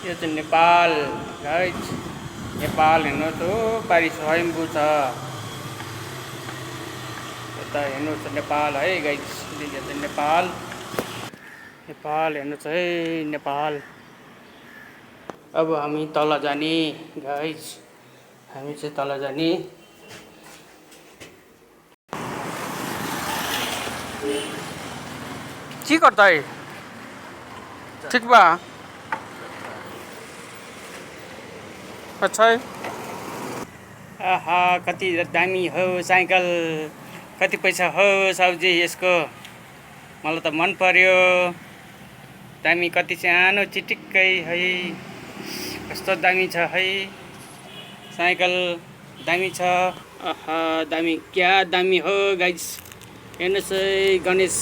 यो चाहिँ नेपाल गाइज। नेपाल हेर्नुहोस् हो, पारि स्वयम्भू छ। यता हेर्नुहोस् नेपाल है गाइज। यो चाहिँ नेपाल। नेपाल हेर्नुहोस् है नेपाल। अब हामी तल जाने गाइज। हामी चाहिँ तल जाने। के गर्दा है? ठीक बा? अच्छा है। आहा कति दामी हो साइकल। कति पैसा हो साउजी यसको? मलाई त मन पर्यो। दामी कति सानो चिटिक्कै है। कस्तो दामी छ है साइकल। दामी छ। आहा दामी क्या दामी हो गाइस। हेर्नुहोस् है गणेश।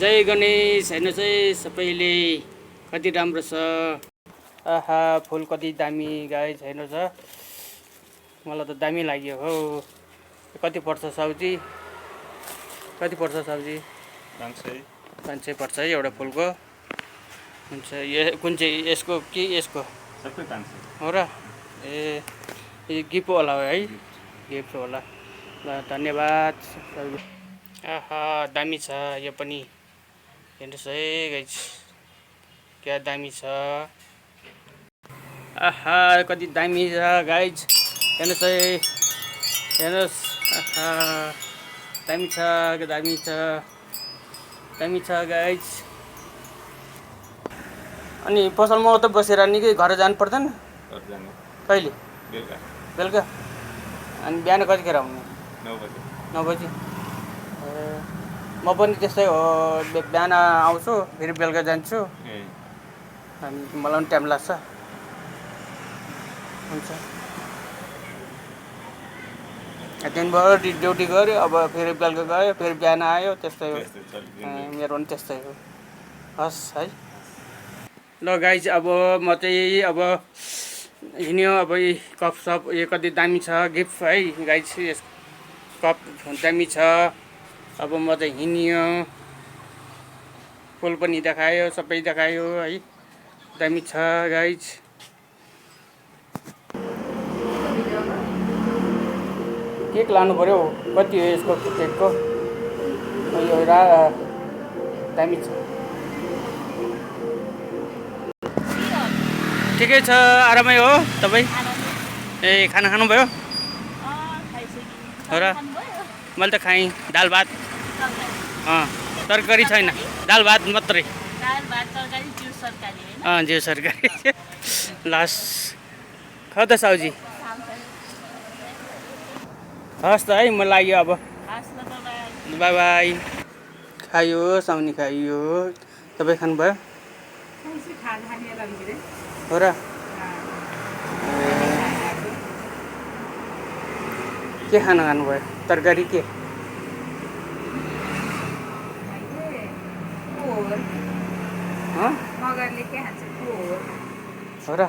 जय गणेश। हेर्नुहोस् है सबैले कति राम्रो छ। आहा फुल कति दामी गाइस। हेर्नुहोस् है। मलाई त दामी लाग्यो हो। कति पर्छ साउजी? कति पर्छ साउजी? 500 पर्छ है एउटा फुलको। हुन्छ कुन चाहिँ यसको कि यसको? सबै 500 हो र? ए गिफ्ट होला है? गिफ्ट होला। ल धन्यवाद। आहा दामी छ यो पनि। हेर्नुहोस् है गाइस क्या दामी छ। आहा कति दामी छ गाइज। हेर्नुहोस् है। हेर्नुहोस् आहा दामी छ दामी छ दामी छ गाइज। अनि पसलमा त बसेर निकै घर जानु पर्दैन? कहिले? बेलुका। अनि बिहान कतिखेर आउने? 9 बजी। म पनि त्यस्तै हो। बिहान आउँछु फेरि बेलुका जान्छु। अनि मलाई पनि टाइम लाग्छ। हुन्छ। दिनभरि ड्युटी गऱ्यो अब फेरि बेलुका गयो फेरि बिहान आयो त्यस्तै हो। मेरो पनि त्यस्तै हो। हस् है। ल गाइज अब म चाहिँ अब हिँड्यो। अब कप सप यो कति दामी छ गिफ्ट है गाइज। यस कप दामी छ। अब म चाहिँ हिँड्यो। फुल पनि देखायो सबै देखायो है। दामी छ गाइज। केक लानु पर्यो। कति हो यसको केकको? यो दामी छ। ठिकै छ आरामै हो तपाईँ? ए खाना खानुभयो? हो र? मैले त खाएँ दाल भात। तरकारी छैन दाल भात मात्रै। जिउ सरकारी। लास खाऊ त साउजी। हस् त है म लाग्यो अब। By by. खायो साउनी खायो। तपाईँ खानुभयो? हो र? के खाना खानुभयो? तरकारी के? हो र?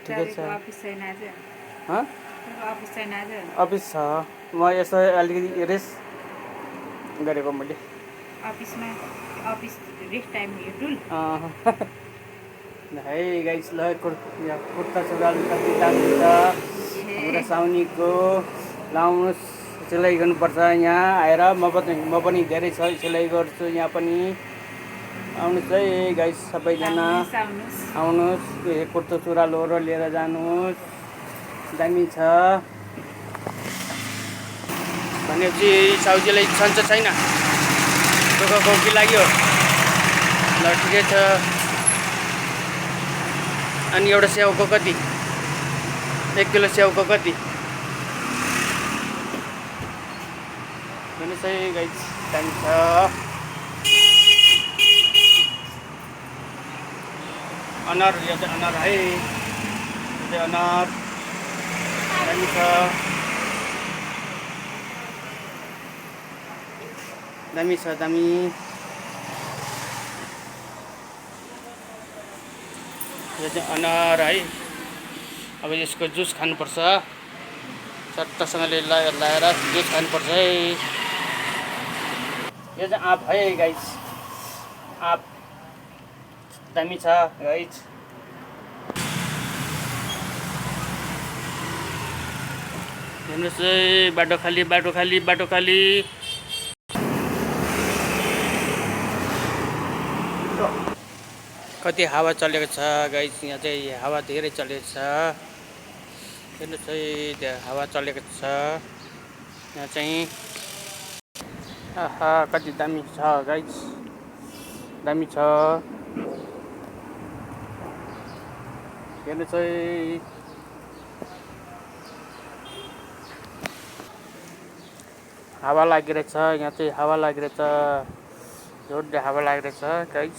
ठिकै छ। अफिस छ। म यसो अलिकति रेस्ट गरेको मैले। है गाइस ल कुर्ता सुरुवाल कति दामी छ। हाम्रो साउनीको लाउनुहोस्। सिलाइ गर्नुपर्छ यहाँ आएर। म पनि धेरै सिलाइ गर्छु यहाँ पनि। आउनुहोस् है गाइस सबैजना आउनुहोस्। कुर्ता सुरुवालहरू लिएर जानुहोस्। दामी छ। भनेपछि साउजीलाई सन्चो छैन? दुःख खोकी लाग्यो? ल ठिकै छ। अनि एउटा स्याउको कति? 1 किलो स्याउको कति? हेर्नुहोस् है गाइस दामी छ। अनार यो चाहिँ अनार है। यो चाहिँ अनार दामी छ। दामी छ दामी। यो चाहिँ अनार है। अब यसको जुस खानुपर्छ। चट्टसँगले लाएर जुस खानुपर्छ है। यो चाहिँ आँप है गाइस। आँप दामी छ गाइज। हेर्नुहोस् है, बाटो खाली बाटो खाली बाटो खाली। कति हावा चलेको छ गाइज, यहाँ चाहिँ हावा धेरै चलेको छ। हेर्नुहोस् है, हावा चलेको छ यहाँ चाहिँ। आहा कति दामी छ गाइज, दामी छ। हेर्नुहोस् है, हावा लागिरहेछ यहाँ चाहिँ, हावा लागिरहेछ, जोडले हावा लागिरहेछ गाइज।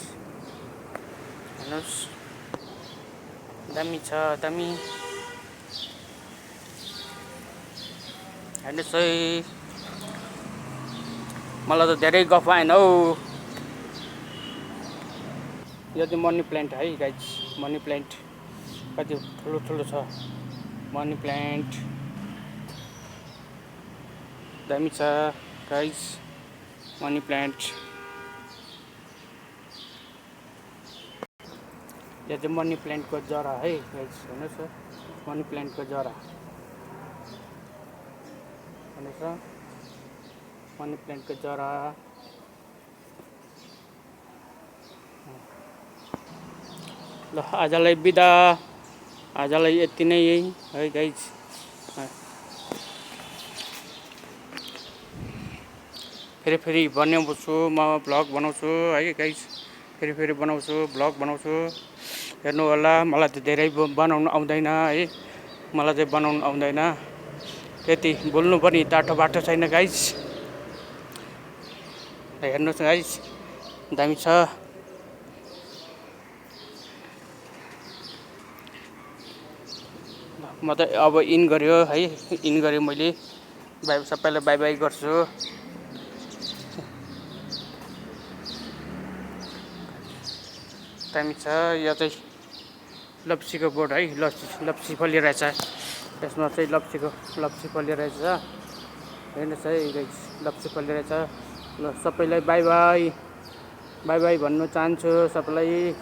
हेर्नुहोस् दामी छ, दामी। हेर्नुहोस् है, मलाई त धेरै गफ आएन हौ। यो चाहिँ मनी प्लान्ट है गाइज, मनी प्लान्ट कति ठुलो ठुलो छ मनी प्लान्ट, दामी छ गाइज मनी प्लान्ट। यो चाहिँ मनी प्लान्टको जरा है गाइज, हेर्नुहोस् मनी प्लान्टको जरा, हेर्नुहोस् मनी प्लान्टको जरा। ल आजलाई बिदा, आजलाई यति नै है गाइज। फेरि बनाउँछु म, भ्लग बनाउँछु है गाइज, फेरि बनाउँछु भ्लग बनाउँछु, हेर्नु होला। मलाई त धेरै बनाउनु आउँदैन है, मलाई चाहिँ बनाउनु आउँदैन, त्यति बोल्नु पनि टाटो बाटो छैन गाइज। हेर्नुहोस् गाइज दामी छ। म त अब इन गर्यो है, इन गरेँ मैले, बाई सबैलाई बाई बाई गर्छु। दामी छ। यो चाहिँ लप्सीको बोट है, लप्सी फलिरहेछ यसमा चाहिँ, लप्सी फलिरहेछ। हेर्नुहोस् है गाइस, लप्सी फलिरहेछ। ल सबैलाई बाई बाई, बाई बाई भन्नु चाहन्छु सबैलाई।